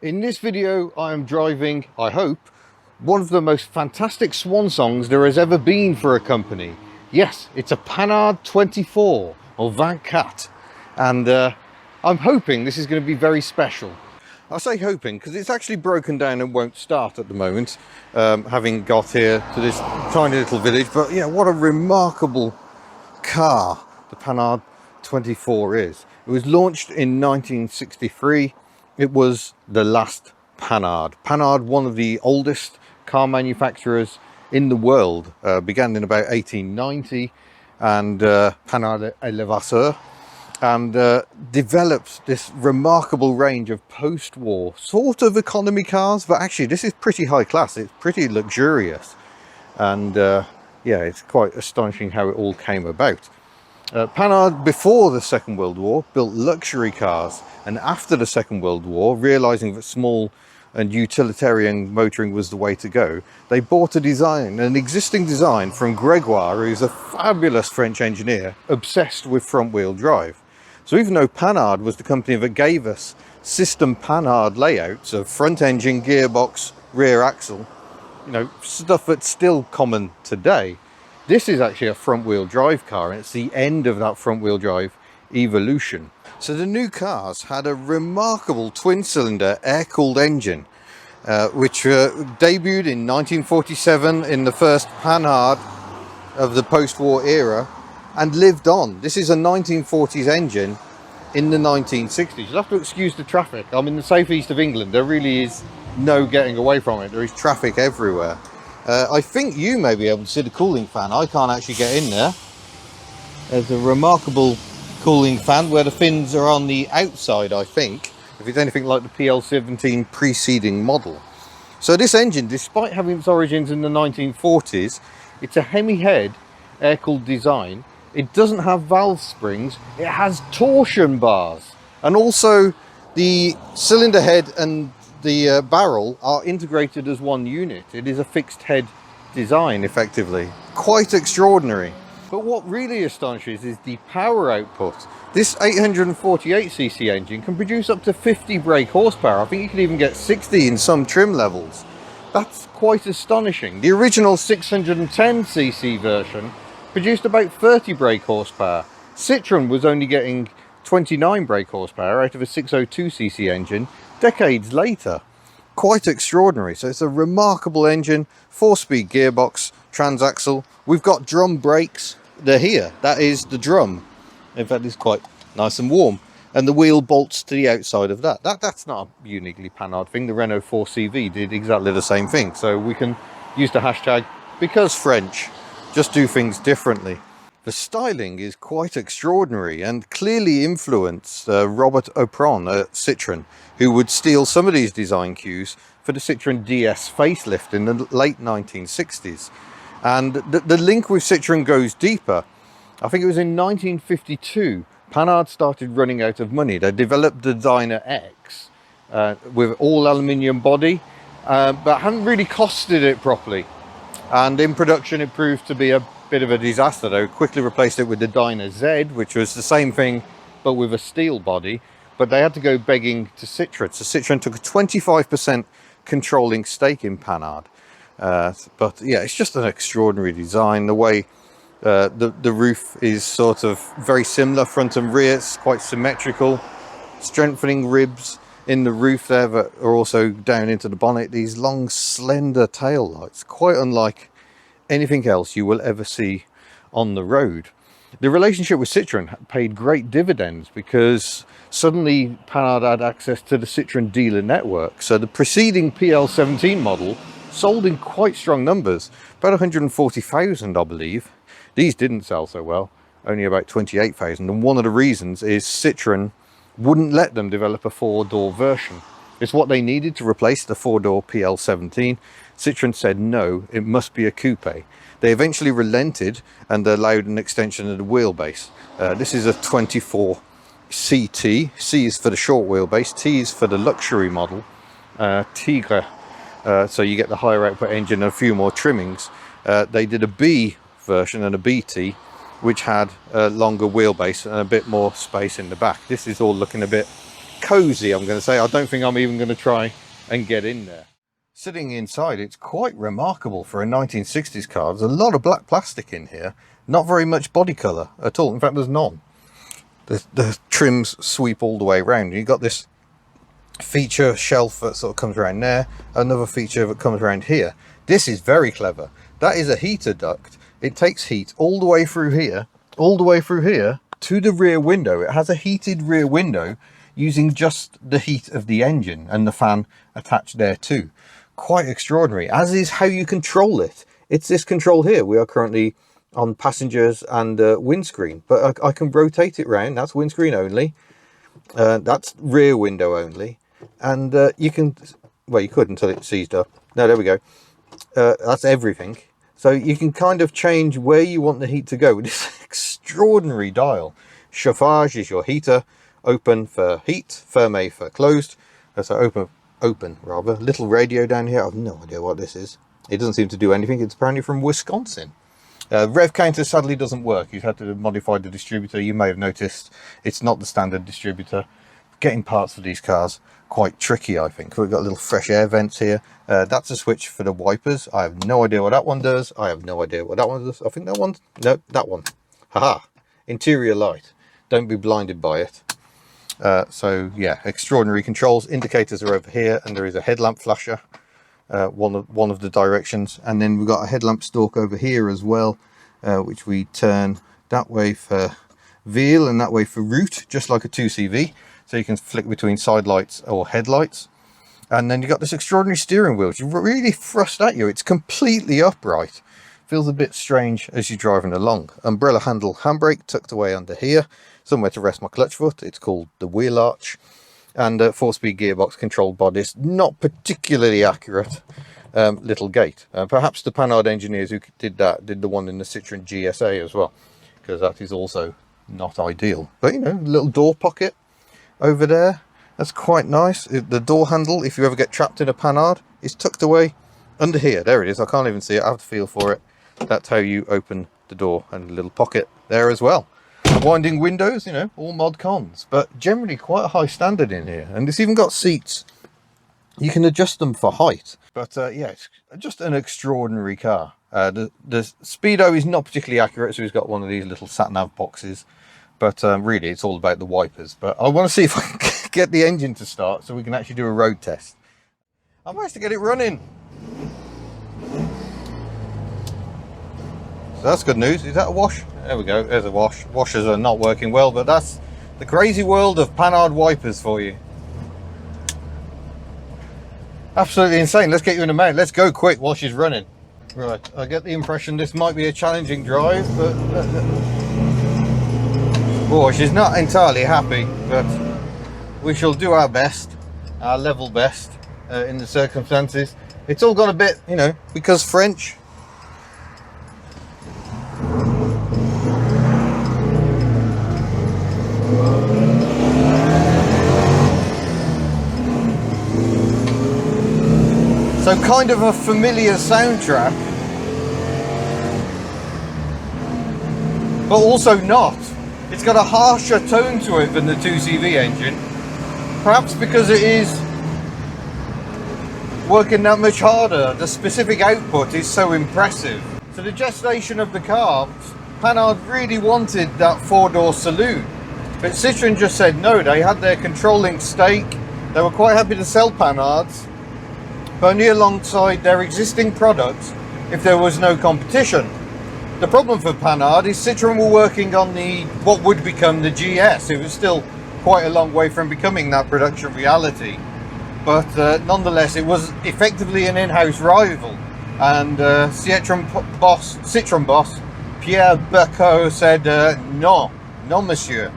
In this video I am driving, I hope, one of the most fantastic swan songs there has ever been for a company. Yes, it's a Panhard 24 or 24, and I'm hoping this is going to be very special. I say hoping because it's actually broken down and won't start at the moment, having got here to this tiny little village. But yeah, what a remarkable car the Panhard 24 is. It was launched in 1963. It was the last Panhard. Panhard, one of the oldest car manufacturers in the world, began in about 1890, and Panhard Elevateur, and developed this remarkable range of post-war sort of economy cars. But actually this is pretty high class, it's pretty luxurious, and yeah, it's quite astonishing how it all came about. Panhard, before the Second World War, built luxury cars, and after the Second World War, realizing that small and utilitarian motoring was the way to go, they bought an existing design from Gregoire, who's a fabulous French engineer obsessed with front-wheel drive. So even though Panhard was the company that gave us system Panhard layouts of front engine, gearbox, rear axle, you know, stuff that's still common today, this is actually a front-wheel drive car, and it's the end of that front-wheel drive evolution. So the new cars had a remarkable twin-cylinder air-cooled engine, which debuted in 1947 in the first Panhard of the post-war era, and lived on. This is a 1940s engine in the 1960s. You'll have to excuse the traffic. I'm in the southeast of England. There really is no getting away from it. There is traffic everywhere. I think you may be able to see the cooling fan. I can't actually get in there. There's a remarkable cooling fan where the fins are on the outside, I think, if it's anything like the PL17 preceding model. So this engine, despite having its origins in the 1940s, it's a Hemi head air-cooled design. It doesn't have valve springs, it has torsion bars. And also the cylinder head and the barrel are integrated as one unit. It is a fixed head design, effectively. Quite extraordinary. But what really astonishes is the power output. This 848cc engine can produce up to 50 brake horsepower. I think you can even get 60 in some trim levels. That's quite astonishing. The original 610cc version produced about 30 brake horsepower. Citroën was only getting 29 brake horsepower out of a 602cc engine decades later. Quite extraordinary. So it's a remarkable engine, 4-speed gearbox, transaxle. We've got drum brakes. They're here. That is the drum. In fact, it's quite nice and warm. And the wheel bolts to the outside of that. That's not a uniquely Panhard thing. The Renault 4CV did exactly the same thing. So we can use the hashtag because French, just do things differently. The styling is quite extraordinary and clearly influenced Robert Opron at Citroën, who would steal some of these design cues for the Citroën DS facelift in the late 1960s. And the link with Citroën goes deeper. I think it was in 1952, Panhard started running out of money. They developed the Dyna X with all aluminium body, but hadn't really costed it properly. And in production it proved to be a bit of a disaster. They quickly replaced it with the Dyna Z, which was the same thing but with a steel body, but they had to go begging to Citroën. So Citroën took a 25% controlling stake in Panhard. But yeah, it's just an extraordinary design. The way the roof is sort of very similar, front and rear. It's quite symmetrical, strengthening ribs in the roof there that are also down into the bonnet. These long slender tail lights, quite unlike anything else you will ever see on the road. The relationship with Citroën paid great dividends because suddenly Panhard had access to the Citroën dealer network. So the preceding PL17 model sold in quite strong numbers, about 140,000 I believe. These didn't sell so well, only about 28,000, and one of the reasons is Citroën wouldn't let them develop a 4-door version. It's what they needed to replace the 4-door PL17. Citroën said no, it must be a coupe. They eventually relented and allowed an extension of the wheelbase. This is a 24 CT. C is for the short wheelbase, T is for the luxury model, Tigre. So you get the higher output engine and a few more trimmings. They did a B version and a BT, which had a longer wheelbase and a bit more space in the back. This is all looking a bit cozy, I'm going to say. I don't think I'm even going to try and get in there. Sitting inside, it's quite remarkable for a 1960s car. There's a lot of black plastic in here, not very much body colour at all. In fact, there's none. The trims sweep all the way around. You've got this feature shelf that sort of comes around there, another feature that comes around here. This is very clever. That is a heater duct. It takes heat all the way through here, to the rear window. It has a heated rear window using just the heat of the engine and the fan attached there too. Quite extraordinary, as is how you control it. It's this control here. We are currently on passengers and windscreen, but I can rotate it round. That's windscreen only. That's rear window only. And you can, well, you could until it's seized up. No, there we go. That's everything. So you can kind of change where you want the heat to go with this extraordinary dial. Chauffage is your heater. Open for heat. Ferme for closed. So open rather. Little radio down here. I have no idea what this is. It doesn't seem to do anything. It's apparently from Wisconsin. Rev counter sadly doesn't work. You've had to modify the distributor. You may have noticed it's not the standard distributor. Getting parts for these cars quite tricky, I think. We've got little fresh air vents here. That's a switch for the wipers. I have no idea what that one does. I have no idea what that one does. I think that one, no, that one. Haha, interior light. Don't be blinded by it. So yeah, extraordinary controls. Indicators are over here, and there is a headlamp flasher. One of the directions, and then we've got a headlamp stalk over here as well, which we turn that way for veal and that way for route, just like a 2CV, so you can flick between side lights or headlights. And then you've got this extraordinary steering wheel, which is really thrust at you. It's completely upright, feels a bit strange as you're driving along. Umbrella handle handbrake tucked away under here, somewhere to rest my clutch foot. It's called the wheel arch. And 4-speed gearbox controlled by this not particularly accurate little gate. Perhaps the Panhard engineers who did the one in the Citroen GSA as well, because that is also not ideal. But you know, little door pocket over there, that's quite nice. The door handle, if you ever get trapped in a Panhard, is tucked away under here. There it is. I can't even see it. I have to feel for it. That's how you open the door, and a little pocket there as well. Winding windows, you know, all mod cons, but generally quite a high standard in here. And it's even got seats. You can adjust them for height. But yeah, it's just an extraordinary car. The speedo is not particularly accurate, so he's got one of these little sat-nav boxes. But really, it's all about the wipers. But I want to see if I can get the engine to start so we can actually do a road test. I managed to get it running. So that's good news. Is that a wash? There we go, there's a wash. Washers are not working well, but that's the crazy world of Panhard wipers for you. Absolutely insane. Let's get you in the mount. Let's go quick while she's running. Right, I get the impression this might be a challenging drive, but oh, she's not entirely happy, but we shall do our best, our level best in the circumstances. It's all got a bit, you know, because French. So kind of a familiar soundtrack, but also not. It's got a harsher tone to it than the 2CV engine, perhaps because it is working that much harder. The specific output is so impressive. So the gestation of the car, Panhard really wanted that 4-door saloon, but Citroen just said no. They had their controlling stake. They were quite happy to sell Panhards, but only alongside their existing products if there was no competition. The problem for Panhard is Citroen were working on what would become the GS. It was still quite a long way from becoming that production reality, but nonetheless it was effectively an in-house rival. And Citroen boss Pierre Bercot said no, monsieur.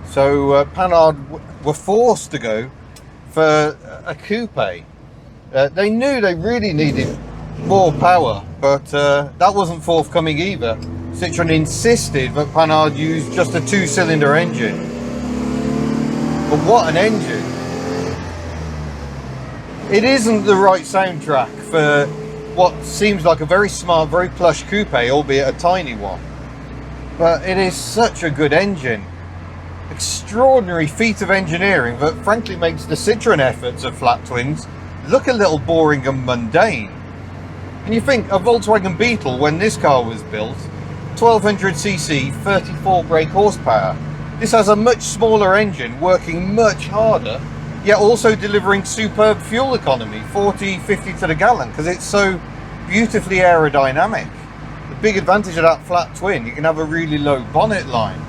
So Panhard were forced to go for a coupe. They knew they really needed more power, but that wasn't forthcoming either. Citroen insisted that Panhard use just a 2-cylinder engine. But what an engine! It isn't the right soundtrack for what seems like a very smart, very plush coupe, albeit a tiny one. But it is such a good engine. extraordinary feat of engineering that frankly makes the Citroen efforts of flat twins look a little boring and mundane. And you think, a Volkswagen Beetle, when this car was built, 1200cc, 34 brake horsepower. This has a much smaller engine, working much harder, yet also delivering superb fuel economy, 40-50 to the gallon, because it's so beautifully aerodynamic. The big advantage of that flat twin, you can have a really low bonnet line.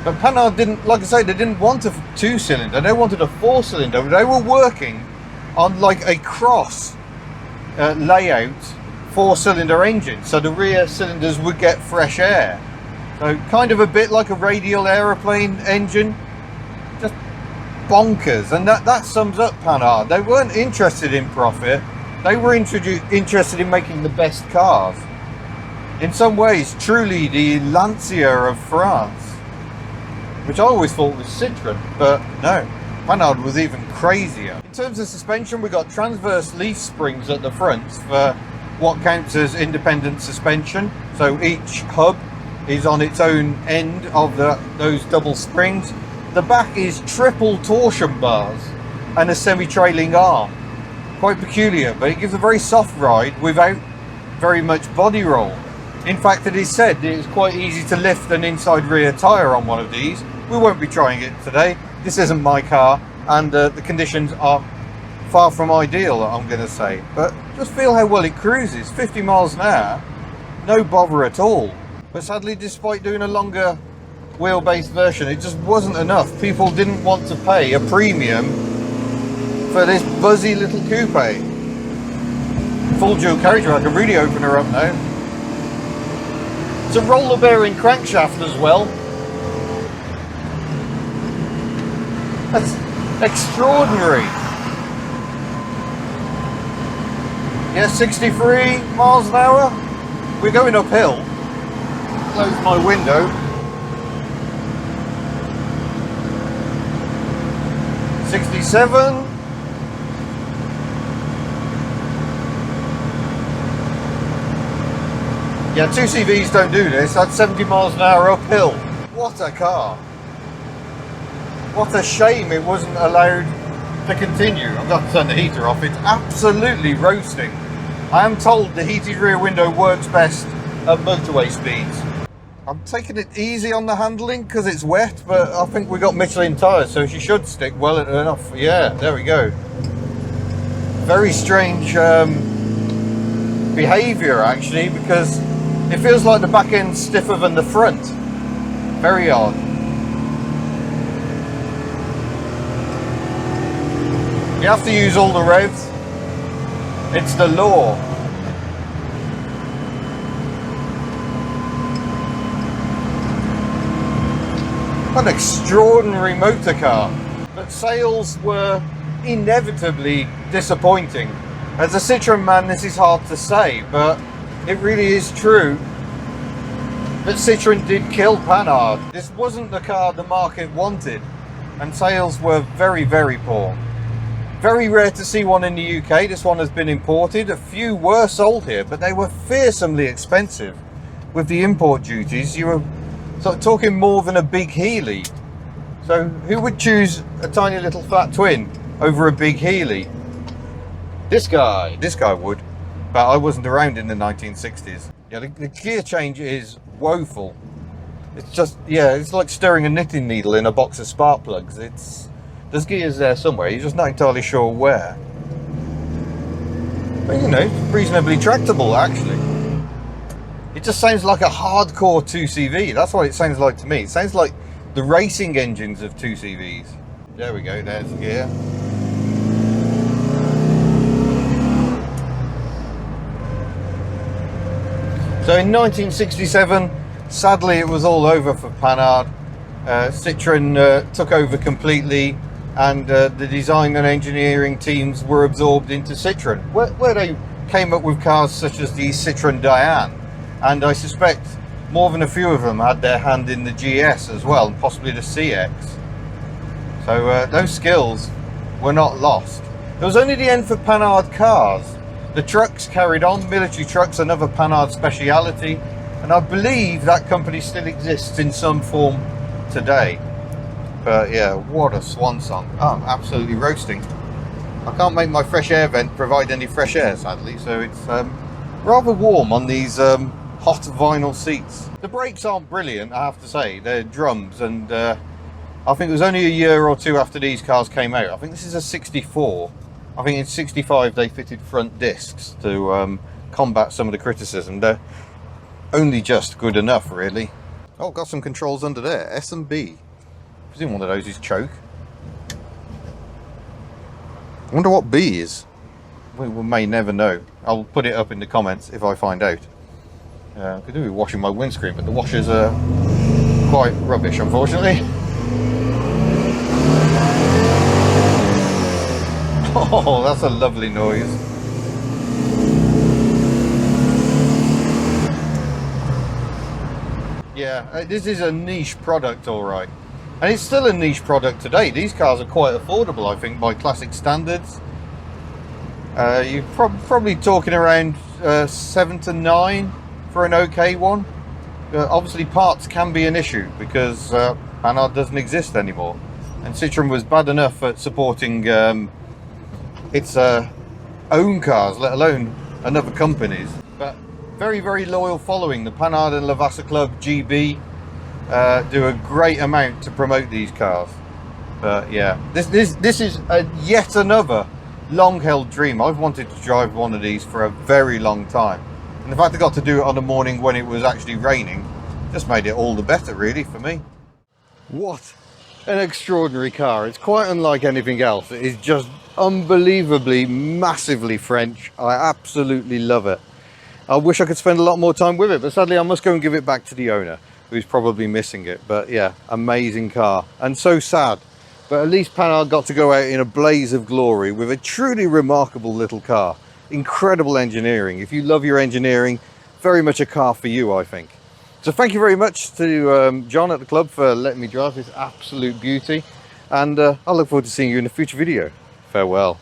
But Panhard didn't, like I say, they didn't want a 2-cylinder, they wanted a 4-cylinder. They were working on like a cross layout 4-cylinder engine, so the rear cylinders would get fresh air. So kind of a bit like a radial aeroplane engine, just bonkers. And that sums up Panhard. They weren't interested in profit, they were interested in making the best cars. In some ways, truly the Lancia of France, which I always thought was Citroen, but no, Panhard was even crazier. In terms of suspension, we got transverse leaf springs at the front for what counts as independent suspension. So each hub is on its own end of those double springs. The back is triple torsion bars and a semi-trailing arm. Quite peculiar, but it gives a very soft ride without very much body roll. In fact, it is said that it's quite easy to lift an inside rear tyre on one of these. We won't be trying it today. This isn't my car, and the conditions are far from ideal, I'm going to say. But just feel how well it cruises. 50 miles an hour, no bother at all. But sadly, despite doing a longer wheelbase version, it just wasn't enough. People didn't want to pay a premium for this buzzy little coupe. Full dual carriage, I can really open her up now. It's a roller bearing crankshaft as well. That's extraordinary. Yeah, 63 miles an hour. We're going uphill. Close my window. 67. Yeah, 2CVs don't do this. That's 70 miles an hour uphill. What a car. What a shame it wasn't allowed to continue. I've got to turn the heater off. It's absolutely roasting. I am told the heated rear window works best at motorway speeds. I'm taking it easy on the handling because it's wet, but I think we got Michelin tyres, so she should stick well enough. Yeah, there we go. Very strange behaviour actually, because it feels like the back end's stiffer than the front. Very odd. You have to use all the revs. It's the law. An extraordinary motor car. But sales were inevitably disappointing. As a Citroen man, this is hard to say, but it really is true that Citroen did kill Panhard. This wasn't the car the market wanted, and sales were very, very poor. Very rare to see one in the UK. This one has been imported. A few were sold here, but they were fearsomely expensive. With the import duties, you were sort of talking more than a big Healy. So who would choose a tiny little flat twin over a big Healy? This guy would, but I wasn't around in the 1960s. Yeah, the gear change is woeful. It's just, yeah, it's like stirring a knitting needle in a box of spark plugs. There's gears there somewhere, you're just not entirely sure where. But you know, reasonably tractable actually. It just sounds like a hardcore 2CV, that's what it sounds like to me. It sounds like the racing engines of 2CVs. There we go, there's the gear. So in 1967, sadly it was all over for Panhard. Citroen took over completely, and the design and engineering teams were absorbed into Citroen, where they came up with cars such as the Citroen Diane, and I suspect more than a few of them had their hand in the GS as well, and possibly the CX. So those skills were not lost. It was only the end for Panhard cars. The trucks carried on, military trucks, another Panhard speciality, and I believe that company still exists in some form today. But yeah, what a swan song. Oh, I'm absolutely roasting. I can't make my fresh air vent provide any fresh air, sadly, so it's rather warm on these hot vinyl seats. The brakes aren't brilliant, I have to say. They're drums, and I think it was only a year or two after these cars came out. I think this is a 64. I think in 65 they fitted front discs to combat some of the criticism. They're only just good enough, really. Oh, got some controls under there. S and B. I presume one of those is choke. I wonder what B is. We may never know. I'll put it up in the comments if I find out. I could do with washing my windscreen, but the washers are quite rubbish, unfortunately. Oh, that's a lovely noise. Yeah, this is a niche product, all right. And it's still a niche product today. These cars are quite affordable, I think, by classic standards. You're probably talking around 7 to 9 for an okay one. Obviously, parts can be an issue because Panhard doesn't exist anymore. And Citroën was bad enough at supporting its own cars, let alone another company's. But very, very loyal following. The Panhard and Lavassa Club GB do a great amount to promote these cars. But yeah, this is yet another long-held dream. I've wanted to drive one of these for a very long time, and the fact I got to do it on a morning when it was actually raining just made it all the better, really, for me. What an extraordinary car. It's quite unlike anything else. It is just unbelievably massively French. I absolutely love it. I wish I could spend a lot more time with it, but sadly I must go and give it back to the owner, who's probably missing it. But yeah, amazing car, and so sad. But at least Panhard got to go out in a blaze of glory with a truly remarkable little car. Incredible engineering. If you love your engineering, very much a car for you, I think. So thank you very much to John at the club for letting me drive this absolute beauty. And I look forward to seeing you in a future video. Farewell.